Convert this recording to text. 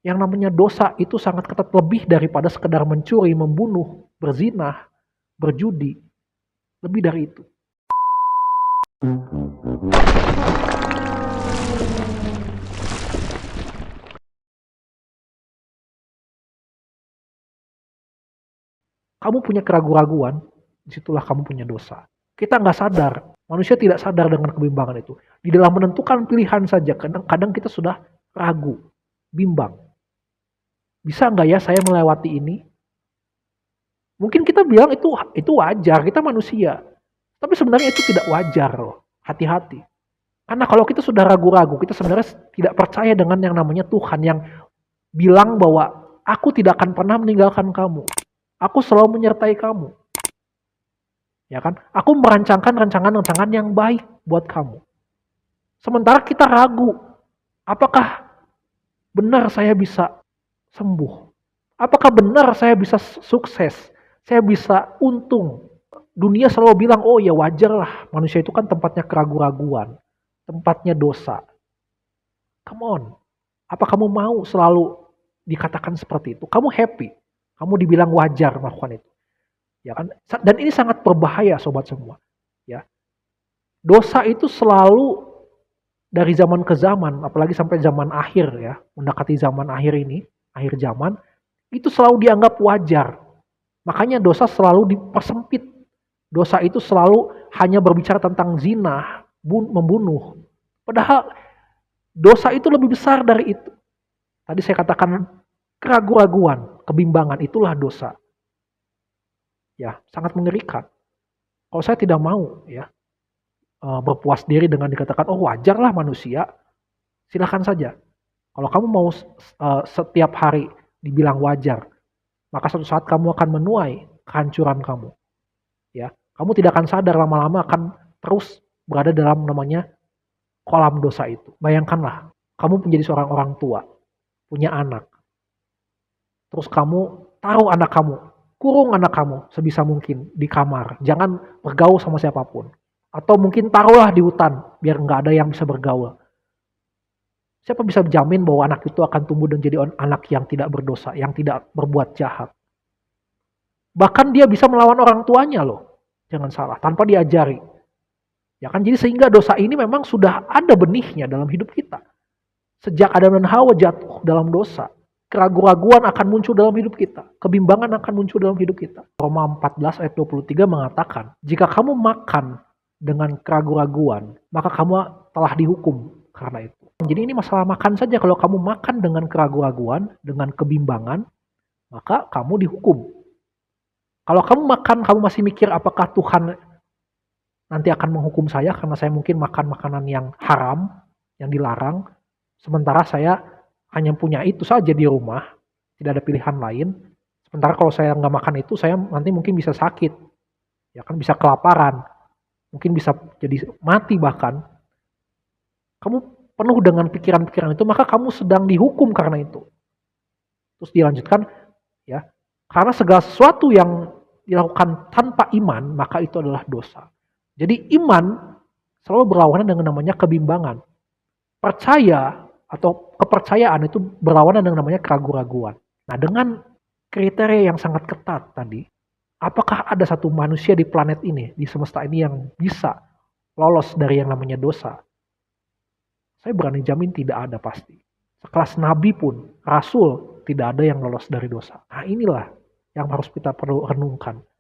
Yang namanya dosa itu sangat ketat, lebih daripada sekedar mencuri, membunuh, berzinah, berjudi, lebih dari itu. Kamu punya keraguan-raguan, disitulah kamu punya dosa. Kita nggak sadar, manusia tidak sadar dengan kebimbangan itu. Di dalam menentukan pilihan saja, kadang-kadang kita sudah ragu, bimbang. Bisa nggak ya saya melewati ini? Mungkin kita bilang itu wajar, kita manusia. Tapi sebenarnya itu tidak wajar loh. Hati-hati. Karena kalau kita sudah ragu-ragu, kita sebenarnya tidak percaya dengan yang namanya Tuhan yang bilang bahwa aku tidak akan pernah meninggalkan kamu. Aku selalu menyertai kamu. Ya kan? Aku merancangkan rancangan-rancangan yang baik buat kamu. Sementara kita ragu, apakah benar saya bisa sembuh? Apakah benar saya bisa sukses? Saya bisa untung? Dunia selalu bilang, oh ya wajar lah, manusia itu kan tempatnya keraguan-raguan, tempatnya dosa. Come on, apa kamu mau selalu dikatakan seperti itu? Kamu happy, kamu dibilang wajar melakukan itu, ya kan? Dan ini sangat berbahaya, sobat semua. Ya, dosa itu selalu dari zaman ke zaman, apalagi sampai zaman akhir ya, mendekati zaman akhir ini, akhir zaman, itu selalu dianggap wajar. Makanya dosa selalu dipersempit. Dosa itu selalu hanya berbicara tentang zina, membunuh. Padahal dosa itu lebih besar dari itu. Tadi saya katakan keraguan-raguan, kebimbangan, itulah dosa. Ya, sangat mengerikan. Kalau saya tidak mau ya berpuas diri dengan dikatakan, oh wajarlah manusia, silahkan saja. Kalau kamu mau setiap hari dibilang wajar, maka suatu saat kamu akan menuai kehancuran kamu. Ya, kamu tidak akan sadar, lama-lama akan terus berada dalam namanya kolam dosa itu. Bayangkanlah, kamu menjadi seorang orang tua, punya anak. Terus kamu taruh anak kamu, kurung anak kamu sebisa mungkin di kamar. Jangan bergaul sama siapapun. Atau mungkin taruhlah di hutan, biar nggak ada yang bisa bergaul. Siapa bisa jamin bahwa anak itu akan tumbuh dan jadi anak yang tidak berdosa, yang tidak berbuat jahat. Bahkan dia bisa melawan orang tuanya loh. Jangan salah, tanpa diajari. Ya kan, jadi sehingga dosa ini memang sudah ada benihnya dalam hidup kita. Sejak Adam dan Hawa jatuh dalam dosa, keraguan-raguan akan muncul dalam hidup kita. Kebimbangan akan muncul dalam hidup kita. Roma 14 ayat 23 mengatakan, jika kamu makan dengan keraguan-raguan, maka kamu telah dihukum karena itu. Jadi ini masalah makan saja. Kalau kamu makan dengan keraguan-raguan, dengan kebimbangan, maka kamu dihukum. Kalau kamu makan, kamu masih mikir apakah Tuhan nanti akan menghukum saya karena saya mungkin makan makanan yang haram, yang dilarang, sementara saya hanya punya itu saja di rumah, tidak ada pilihan lain. Sementara kalau saya nggak makan itu, saya nanti mungkin bisa sakit, ya kan, bisa kelaparan, mungkin bisa jadi mati bahkan. Kamu penuh dengan pikiran-pikiran itu, maka kamu sedang dihukum karena itu. Terus dilanjutkan, ya, karena segala sesuatu yang dilakukan tanpa iman, maka itu adalah dosa. Jadi iman selalu berlawanan dengan namanya kebimbangan. Percaya atau kepercayaan itu berlawanan dengan namanya keraguan-raguan. Nah, dengan kriteria yang sangat ketat tadi, apakah ada satu manusia di planet ini, di semesta ini yang bisa lolos dari yang namanya dosa? Saya berani jamin tidak ada pasti. Sekelas nabi pun, rasul, tidak ada yang lolos dari dosa. Nah, inilah yang harus kita perlu renungkan.